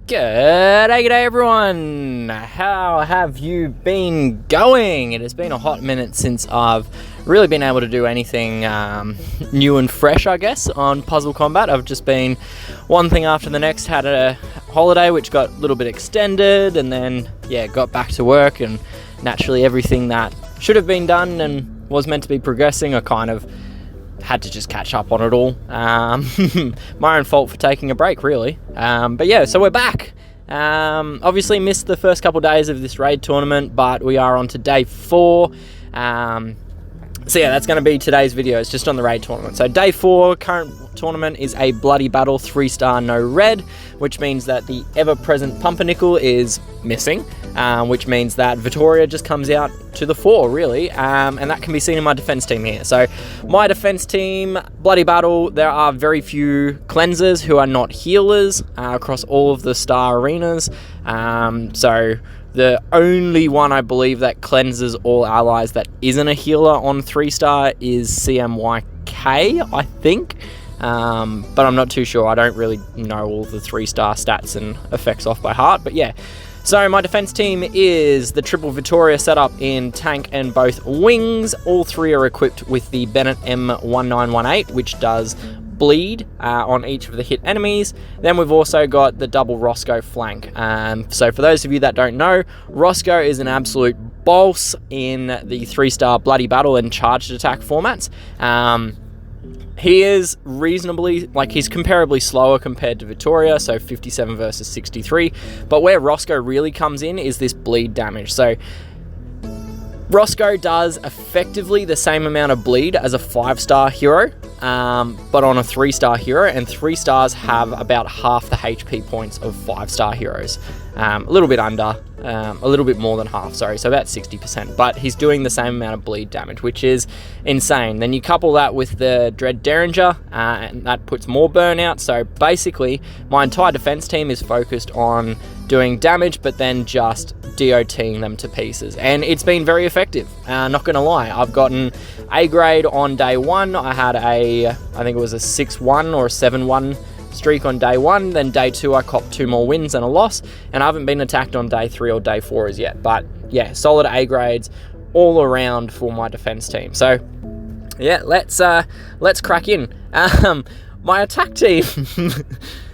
G'day everyone! How have you been going? It has been a hot minute since I've really been able to do anything new and fresh, I guess, on PuzzleCombat. I've just been one thing after the next, had a holiday which got a little bit extended, and then, yeah, got back to work, and naturally everything that should have been done and was meant to be progressing, I kind of had to just catch up on it all. My own fault for taking a break, really. But yeah, so we're back. Obviously missed the first couple days of this raid tournament, but we are on to day 4. So yeah, that's going to be today's video. It's just on the raid tournament. So day 4, current tournament is a bloody battle, 3-star, no red, which means that the ever-present pumpernickel is missing, which means that Vittoria just comes out to the fore, really, and that can be seen in my defense team here. So my defense team, bloody battle, there are very few cleansers who are not healers across all of the star arenas. So the only one I believe that cleanses all allies that isn't a healer on 3-star is CMYK, I think. But I'm not too sure. I don't really know all the 3-star stats and effects off by heart. But yeah, so my defense team is the triple Vittoria setup in tank and both wings. All 3 are equipped with the Bennet M1918, which does bleed on each of the hit enemies. Then we've also got the double Roscoe flank. So for those of you that don't know, Roscoe is an absolute boss in the 3-star bloody battle and charged attack formats. He is reasonably, he's comparably slower compared to Vittoria, so 57 versus 63. But where Roscoe really comes in is this bleed damage. So Roscoe does effectively the same amount of bleed as a 5-star hero, but on a 3-star hero, and 3 stars have about half the HP points of 5-star heroes. A little bit under, a little bit more than half, sorry, so about 60%, but he's doing the same amount of bleed damage, which is insane. Then you couple that with the Dread Derrenger, and that puts more burnout. So basically, my entire defense team is focused on doing damage, but then just DOTing them to pieces, and it's been very effective, not gonna lie. I've gotten A grade on day 1. I had I think it was a 6-1 or a 7-1 streak on day 1, then day 2 I copped 2 more wins and a loss, and I haven't been attacked on day 3 or day 4 as yet. But yeah, solid A grades all around for my defense team. So yeah, let's crack in. My attack team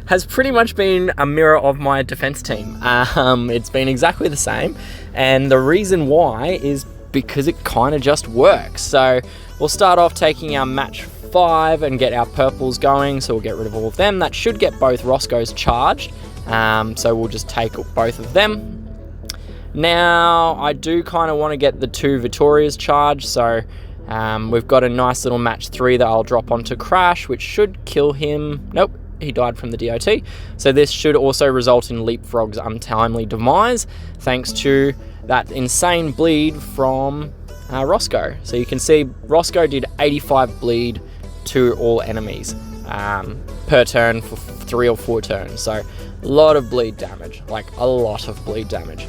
has pretty much been a mirror of my defense team. It's been exactly the same, and the reason why is because it kind of just works. So we'll start off taking our match 5 and get our purples going, so we'll get rid of all of them. That should get both Roscoe's charged, so we'll just take both of them. Now I do kind of want to get the 2 Vittorias charged, so we've got a nice little match 3 that I'll drop onto Crash, which should kill him. Nope, he died from the DOT. So this should also result in Leapfrog's untimely demise, thanks to that insane bleed from Roscoe. So you can see Roscoe did 85 bleed to all enemies per turn for 3 or 4 turns. So a lot of bleed damage, a lot of bleed damage.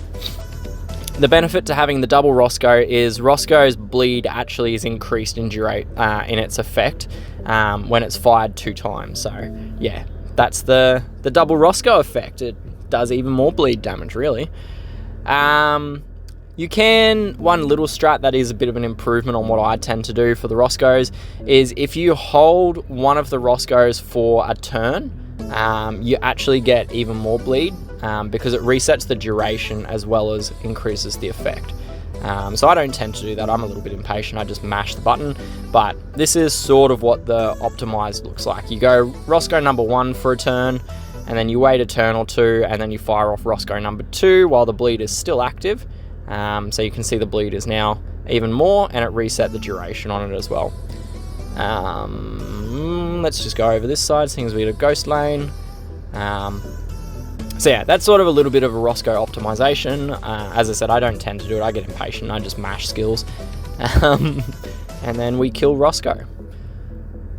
The benefit to having the double Roscoe is Roscoe's bleed actually is increased in in its effect when it's fired 2 times. So yeah, that's the double Roscoe effect. It does even more bleed damage, really. One little strat that is a bit of an improvement on what I tend to do for the Roscoes is if you hold one of the Roscoes for a turn, you actually get even more bleed because it resets the duration as well as increases the effect. So I don't tend to do that. I'm a little bit impatient. I just mash the button, but this is sort of what the optimized looks like. You go Roscoe number 1 for a turn, and then you wait a turn or 2, and then you fire off Roscoe number 2 while the bleed is still active. So you can see the bleed is now even more, and it reset the duration on it as well. Let's just go over this side, seeing as we had a ghost lane. So yeah, that's sort of a little bit of a Roscoe optimization. As I said, I don't tend to do it. I get impatient. I just mash skills. And then we kill Roscoe.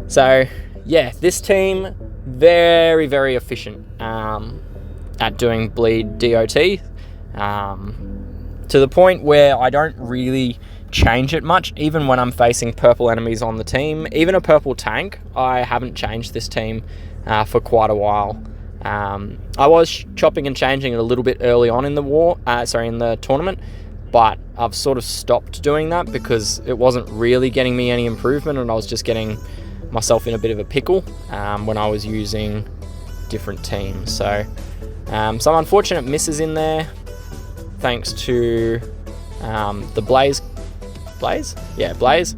So yeah, this team, very, very efficient at doing bleed DOT. To the point where I don't really change it much, even when I'm facing purple enemies on the team. Even a purple tank, I haven't changed this team for quite a while. I was chopping and changing it a little bit early on in the tournament, but I've sort of stopped doing that because it wasn't really getting me any improvement, and I was just getting myself in a bit of a pickle when I was using different teams. So some unfortunate misses in there, thanks to the Blaze. Yeah, Blaze.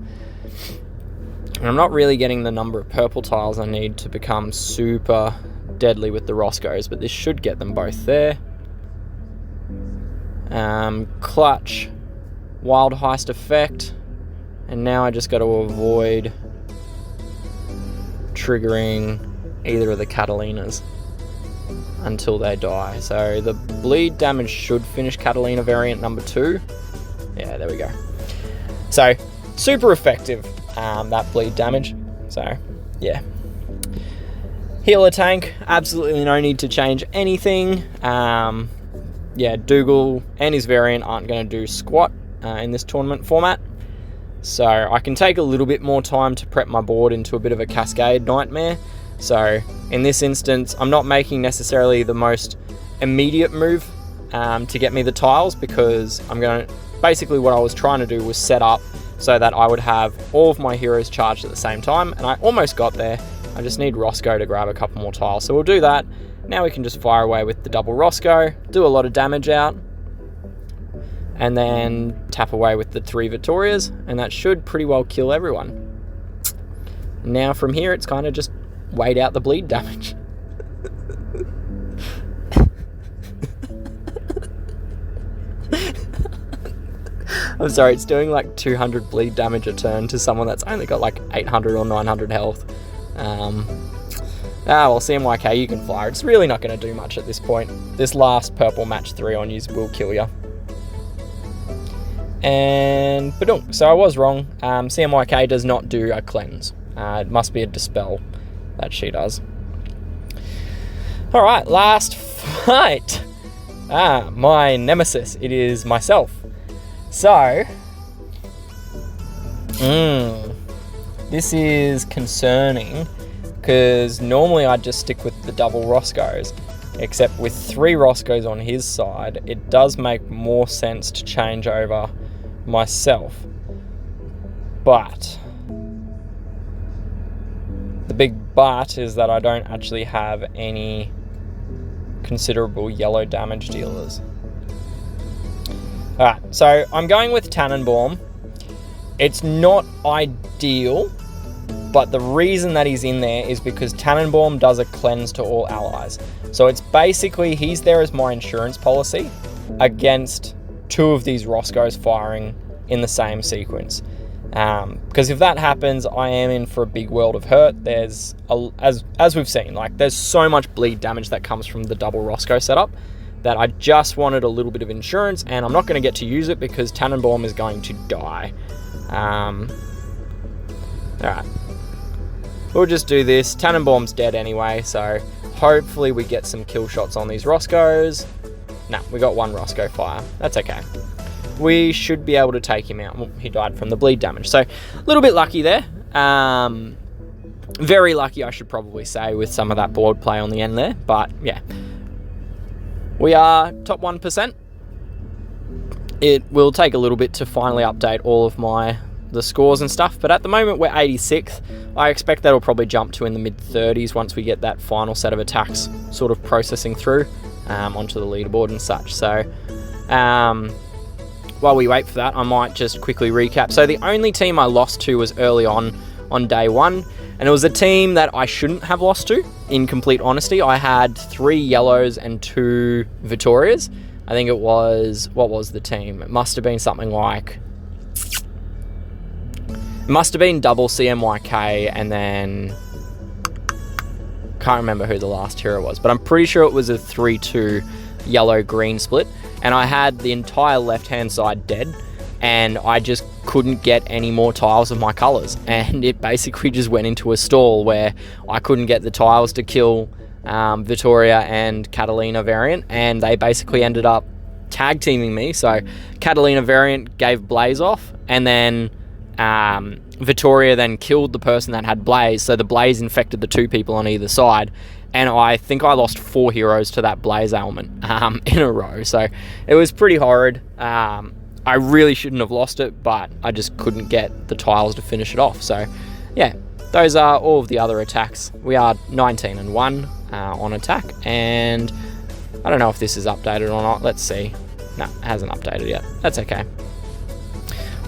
And I'm not really getting the number of purple tiles I need to become super deadly with the Roscoes, but this should get them both there. Clutch, Wild Heist effect, and now I just got to avoid triggering either of the Catalinas until they die. So the bleed damage should finish Catalina variant number 2. Yeah, there we go. So super effective, that bleed damage. So yeah. Healer tank, absolutely no need to change anything. Yeah, Dougal and his variant aren't going to do squat in this tournament format. So I can take a little bit more time to prep my board into a bit of a cascade nightmare. So in this instance, I'm not making necessarily the most immediate move to get me the tiles, because basically what I was trying to do was set up so that I would have all of my heroes charged at the same time, and I almost got there. I just need Roscoe to grab a couple more tiles. So we'll do that. Now we can just fire away with the double Roscoe, do a lot of damage out, and then tap away with the 3 Vittorias, and that should pretty well kill everyone. Now from here, it's kind of just wait out the bleed damage. I'm sorry, it's doing like 200 bleed damage a turn to someone that's only got like 800 or 900 health. Well, CMYK, you can fly. It's really not going to do much at this point. This last purple match 3 on you will kill you. And badunk. So I was wrong. CMYK does not do a cleanse. It must be a dispel that she does. Alright, last fight. My nemesis. It is myself. So, this is concerning, because normally I'd just stick with the double Roscoes, except with 3 Roscoes on his side, it does make more sense to change over myself. But the big but is that I don't actually have any considerable yellow damage dealers. Alright, so I'm going with Tannenbaum. It's not ideal, but the reason that he's in there is because Tannenbaum does a cleanse to all allies. So it's basically, he's there as my insurance policy against 2 of these Roscoes firing in the same sequence. Because if that happens, I am in for a big world of hurt. There's, as we've seen, like there's so much bleed damage that comes from the double Roscoe setup that I just wanted a little bit of insurance, and I'm not going to get to use it because Tannenbaum is going to die. Alright. We'll just do this. Tannenbaum's dead anyway, so hopefully we get some kill shots on these Roscoes. No, we got 1 Roscoe fire. That's okay. We should be able to take him out. Well, he died from the bleed damage, so a little bit lucky there. Very lucky, I should probably say, with some of that board play on the end there, but yeah. We are top 1%. It will take a little bit to finally update all of the scores and stuff, but at the moment we're 86th. I expect that'll probably jump to in the mid-30s once we get that final set of attacks sort of processing through onto the leaderboard and such. So while we wait for that, I might just quickly recap. So the only team I lost to was early on day 1, and it was a team that I shouldn't have lost to, in complete honesty. I had 3 yellows and 2 Vittorias. I think it was, what was the team? It must have been something like, it must have been double CMYK, and then can't remember who the last hero was, but I'm pretty sure it was a 3-2 yellow-green split, and I had the entire left-hand side dead, and I just couldn't get any more tiles of my colours, and it basically just went into a stall where I couldn't get the tiles to kill Vittoria and Catalina variant, and they basically ended up tag teaming me. So Catalina variant gave Blaze off, and then Vittoria then killed the person that had Blaze, so the Blaze infected the 2 people on either side, and I think I lost 4 heroes to that blaze ailment in a row. So it was pretty horrid. I really shouldn't have lost it, but I just couldn't get the tiles to finish it off. So yeah, those are all of the other attacks. We are 19-1 on attack, and I don't know if this is updated or not. Let's see. No, it hasn't updated yet. That's okay.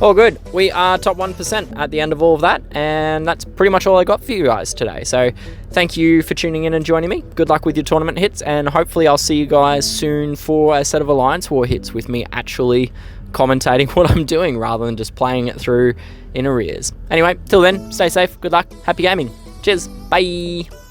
All good. We are top 1% at the end of all of that, and that's pretty much all I got for you guys today. So thank you for tuning in and joining me. Good luck with your tournament hits, and hopefully I'll see you guys soon for a set of Alliance War hits with me actually commentating what I'm doing rather than just playing it through in arrears. Anyway, till then, stay safe, good luck, happy gaming. Cheers, bye!